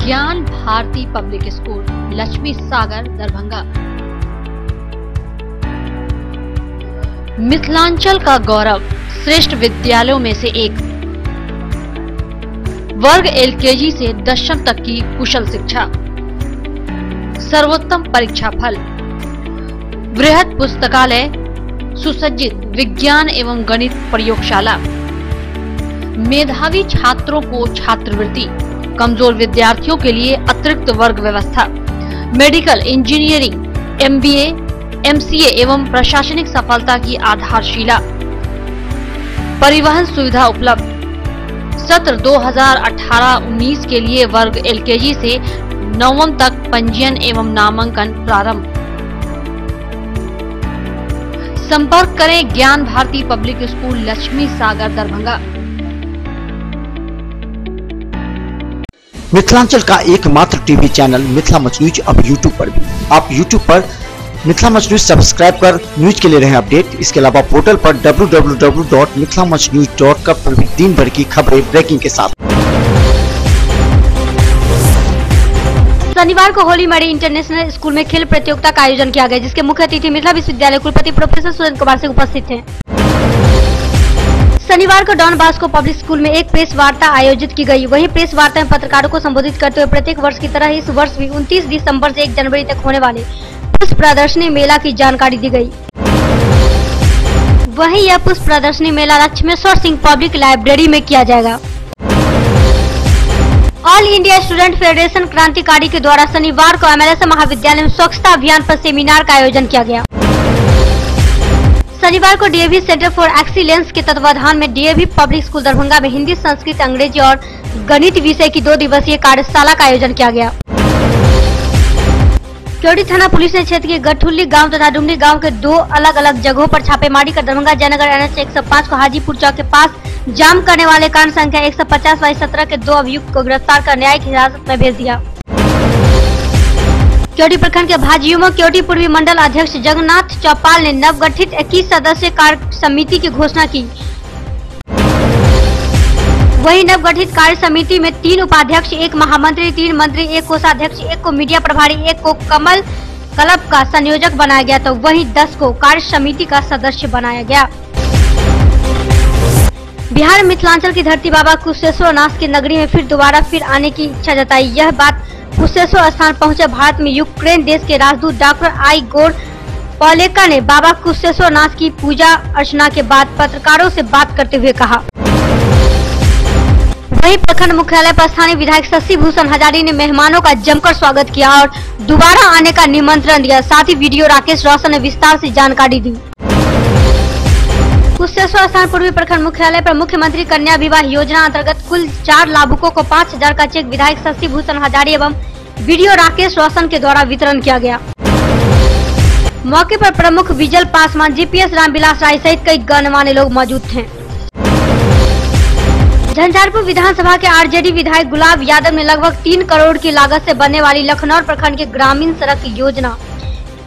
ज्ञान Bharti public school Lakshmi सागर दरभंगा। मिथिलांचल का गौरव श्रेष्ठ विद्यालयों में से एक। वर्ग एलकेजी से दशम तक की कुशल शिक्षा, सर्वोत्तम परीक्षा फल, वृहद पुस्तकालय, सुसज्जित विज्ञान एवं गणित प्रयोगशाला, मेधावी छात्रों को छात्रवृत्ति, कमजोर विद्यार्थियों के लिए अतिरिक्त वर्ग व्यवस्था, मेडिकल, इंजीनियरिंग, एमबीए, एमसीए एवं प्रशासनिक सफलता की आधारशिला, परिवहन सुविधा उपलब्ध। सत्र 2018-19 के लिए वर्ग एलकेजी से नवम तक पंजीयन एवं नामांकन प्रारंभ। संपर्क करें ज्ञान भारती पब्लिक स्कूल लक्ष्मी सागर दरभंगा। मिथिलांचल का एकमात्र TV channel Mithila much news अब यूट्यूब पर भी। आप यूट्यूब पर मिथिला मच न्यूज सब्सक्राइब कर न्यूज के लिए रहे अपडेट। इसके अलावा पोर्टल पर www.mithilamachnews.com पर भी दिन भर की खबरें ब्रेकिंग के साथ। शनिवार को होली मड़ी इंटरनेशनल स्कूल में खेल प्रतियोगिता का आयोजन किया गया, जिसके मुख्य अतिथि मिथिला विश्वविद्यालय कुलपति प्रोफेसर सुरेंद्र कुमार सिंह उपस्थित थे। शनिवार को डॉन बॉस्को पब्लिक स्कूल में एक प्रेस वार्ता आयोजित की गई। वहीं प्रेस वार्ता में पत्रकारों को संबोधित करते हुए प्रत्येक वर्ष की तरह इस वर्ष भी 29 दिसंबर से 1 जनवरी तक होने वाले पुष्प प्रदर्शनी मेला की जानकारी दी गई। वहीं यह पुष्प प्रदर्शनी मेला लक्ष्मेश्वर सिंह पब्लिक लाइब्रेरी में किया जाएगा। ऑल इंडिया स्टूडेंट फेडरेशन क्रांतिकारी के द्वारा शनिवार को एमएलएस महाविद्यालय में स्वच्छता अभियान पर सेमिनार का आयोजन किया गया। शनिवार को डीएवी सेंटर फॉर एक्सीलेंस के तत्वाधान में डीएवी पब्लिक स्कूल दरभंगा में हिंदी, संस्कृत, अंग्रेजी और गणित विषय की 2 दिवसीय कार्यशाला का आयोजन किया गया। केवटी थाना पुलिस ने क्षेत्र के गठुल्ली गांव तथा डुमरी गांव के 2 अलग अलग जगहों पर छापेमारी कर दरभंगा जयनगर NH 105 को हाजीपुर चौक के पास जाम करने वाले कांड संख्या 150/17 के 2 अभियुक्त को गिरफ्तार कर न्यायिक हिरासत में भेज दिया। केवटी प्रखंड के भाजयुमो केवटी पूर्वी मंडल अध्यक्ष जगन्नाथ चौपाल ने नवगठित 21 सदस्यीय कार्य समिति की घोषणा की। वहीं नवगठित कार्य समिति में 3 उपाध्यक्ष, 1 महामंत्री, 3 मंत्री, 1 कोषाध्यक्ष, 1 को मीडिया प्रभारी, 1 को कमल क्लब का संयोजक बनाया गया, तो वहीं 10 को कार्य समिति का सदस्य बनाया गया। बिहार मिथिलांचल की धरती बाबा कुशेश्वर नाथ की नगरी में फिर आने की इच्छा जताई। यह बात कुशेश्वर स्थान पहुंचे भारत में यूक्रेन देश के राजदूत डॉक्टर आइगोर पॉलेका ने बाबा कुशेश्वर नाथ की पूजा अर्चना के बाद पत्रकारों से बात करते हुए कहा। वहीं प्रखंड मुख्यालय पर स्थानीय विधायक शशि भूषण हजारी ने मेहमानों का जमकर स्वागत किया और दोबारा आने का निमंत्रण दिया। साथ ही वीडियो राकेश रोशन ने विस्तार से जानकारी दी। कुशेश्वर स्थान पूर्वी प्रखंड मुख्यालय पर मुख्यमंत्री कन्या विवाह योजना अंतर्गत कुल 4 लाभुकों को 5000 का चेक विधायक शशि भूषण हजारी एवं वीडियो राकेश रोशन के द्वारा वितरण किया गया। मौके पर प्रमुख विजल पासवान, जीपीएस रामविलास राय सहित कई गणमान्य लोग मौजूद थे। झंझारपुर विधानसभा के आरजेडी विधायक गुलाब यादव ने लगभग 3 करोड़ की लागत से बनने वाली लखनऊ प्रखंड के ग्रामीण सड़क योजना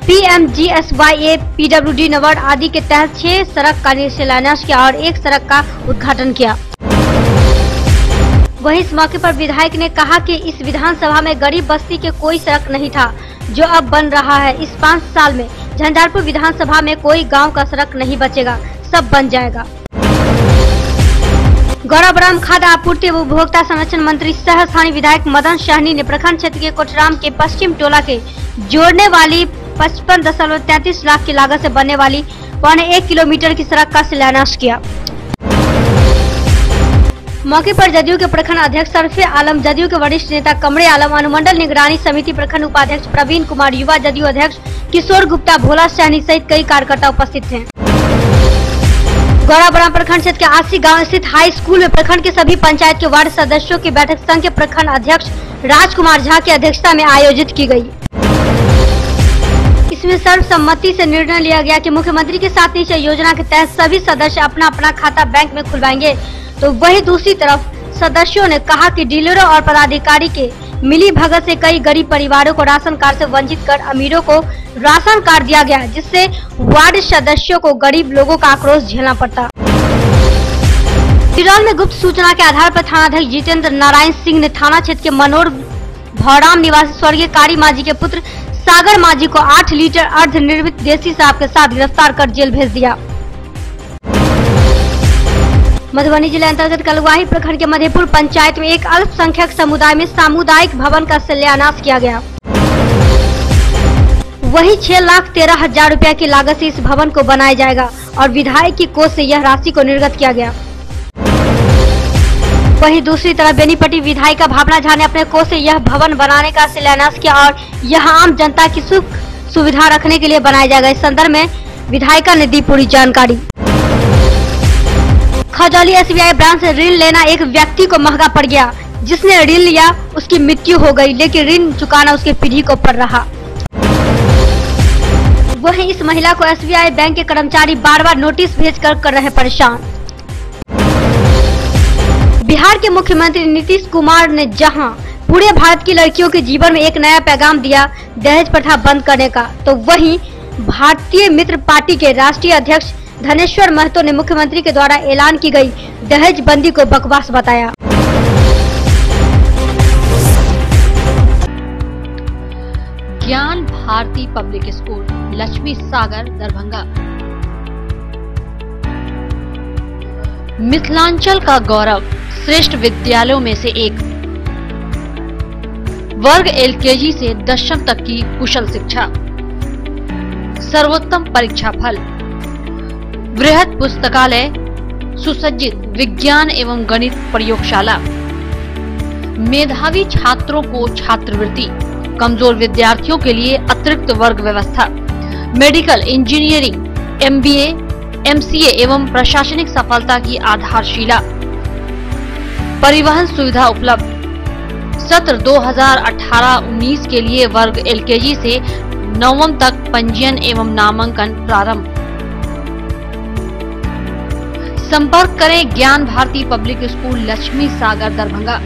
PMGSYA, PWD नवाड आदि के तहत 6 सड़क का शिलान्यास किया और 1 सड़क का उद्घाटन किया। वहीं इस मौके पर विधायक ने कहा कि इस विधानसभा में गरीब बस्ती के कोई सड़क नहीं था, जो अब बन रहा है। इस 5 साल में झंझारपुर विधानसभा में कोई गांव का सड़क नहीं बचेगा, सब बन जाएगा। गौरव राम खाद्य आपूर्ति एवं उपभोक्ता संरक्षण मंत्री सह स्थानीय विधायक मदन सहनी ने प्रखंड क्षेत्र के कोटराम के पश्चिम टोला के जोड़ने वाली 55.33 लाख की लागत से बनने वाली 1.25 किलोमीटर की सड़क का शिलान्यास किया। मौके पर जदयू के प्रखंड अध्यक्ष सरफे आलम, जदयू के वरिष्ठ नेता कमरे आलम, अनुमंडल निगरानी समिति प्रखंड उपाध्यक्ष प्रवीण कुमार, युवा जदयू अध्यक्ष किशोर गुप्ता, भोला सहनी सहित कई कार्यकर्ता उपस्थित थे। गौराबराम प्रखंड क्षेत्र के 80 गांव स्थित हाई स्कूल में प्रखंड के सभी पंचायत के वार्ड सदस्यों की बैठक संघ के प्रखंड अध्यक्ष राजकुमार झा की अध्यक्षता में आयोजित की गई। इसमें सर्वसम्मति से निर्णय लिया गया कि मुख्यमंत्री के साथ निश्चय योजना के तहत सभी सदस्य अपना अपना खाता बैंक में खुलवाएंगे। तो वहीं दूसरी तरफ सदस्यों ने कहा कि डीलरों और पदाधिकारी के मिली भगत से कई गरीब परिवारों को राशन कार्ड से वंचित कर अमीरों को राशन कार्ड दिया गया, जिससे वार्ड सदस्यों को गरीब लोगों का आक्रोश झेलना पड़ता। सिरौल में गुप्त सूचना के आधार पर थानाध्यक्ष जितेंद्र नारायण सिंह ने थाना क्षेत्र के मनोर भौराम निवासी स्वर्गीय कारी माझी के पुत्र सागर माझी को 8 लीटर अर्धनिर्मित देसी शराब के साथ गिरफ्तार कर जेल भेज दिया। मधुबनी जिले अंतर्गत कलवाही प्रखंड के मधेपुर पंचायत में एक अल्पसंख्यक समुदाय में सामुदायिक भवन का शिलान्यास किया गया। वही 6,13,000 रुपया की लागत से इस भवन को बनाया जाएगा और विधायक की कोष से यह राशि को निर्गत किया गया। वहीं दूसरी तरफ बेनीपट्टी विधायिका भावना झा ने अपने कोष से यह भवन बनाने का शिलान्यास किया और यह आम जनता की सुख सुविधा रखने के लिए बनाया जाएगा। इस संदर्भ में विधायिका ने दी पूरी जानकारी। खजौली SBI ब्रांच से ऋण लेना एक व्यक्ति को महंगा पड़ गया। जिसने ऋण लिया उसकी मृत्यु हो गई, लेकिन ऋण चुकाना उसके पीढ़ी को पड़ रहा। वहीं इस महिला को SBI बैंक के कर्मचारी बार-बार नोटिस भेजकर कर रहे परेशान। बिहार के मुख्यमंत्री नीतीश कुमार ने जहां पूरे भारत की लड़कियों के जीवन में एक नया पैगाम दिया दहेज प्रथा बंद करने का, तो वहीं भारतीय मित्र पार्टी के राष्ट्रीय अध्यक्ष धनेश्वर महतो ने मुख्यमंत्री के द्वारा ऐलान की गई दहेज बंदी को बकवास बताया। ज्ञान भारती पब्लिक स्कूल लक्ष्मी सागर दरभंगा मिथिलांचल का गौरव श्रेष्ठ विद्यालयों में से एक। वर्ग LKG से 10वीं तक की कुशल शिक्षा, सर्वोत्तम परीक्षा फल, वृहद पुस्तकालय, सुसज्जित विज्ञान एवं गणित प्रयोगशाला, मेधावी छात्रों को छात्रवृत्ति, कमजोर विद्यार्थियों के लिए अतिरिक्त वर्ग व्यवस्था, मेडिकल इंजीनियरिंग, MBA, MCA एवं प्रशासनिक सफलता की आधारशिला, परिवहन सुविधा उपलब्ध। सत्र 2018-19 के लिए वर्ग LKG से 9वीं तक पंजीयन एवं नामांकन प्रारंभ। संपर्क करें ज्ञान भारती पब्लिक स्कूल लक्ष्मी सागर दरभंगा।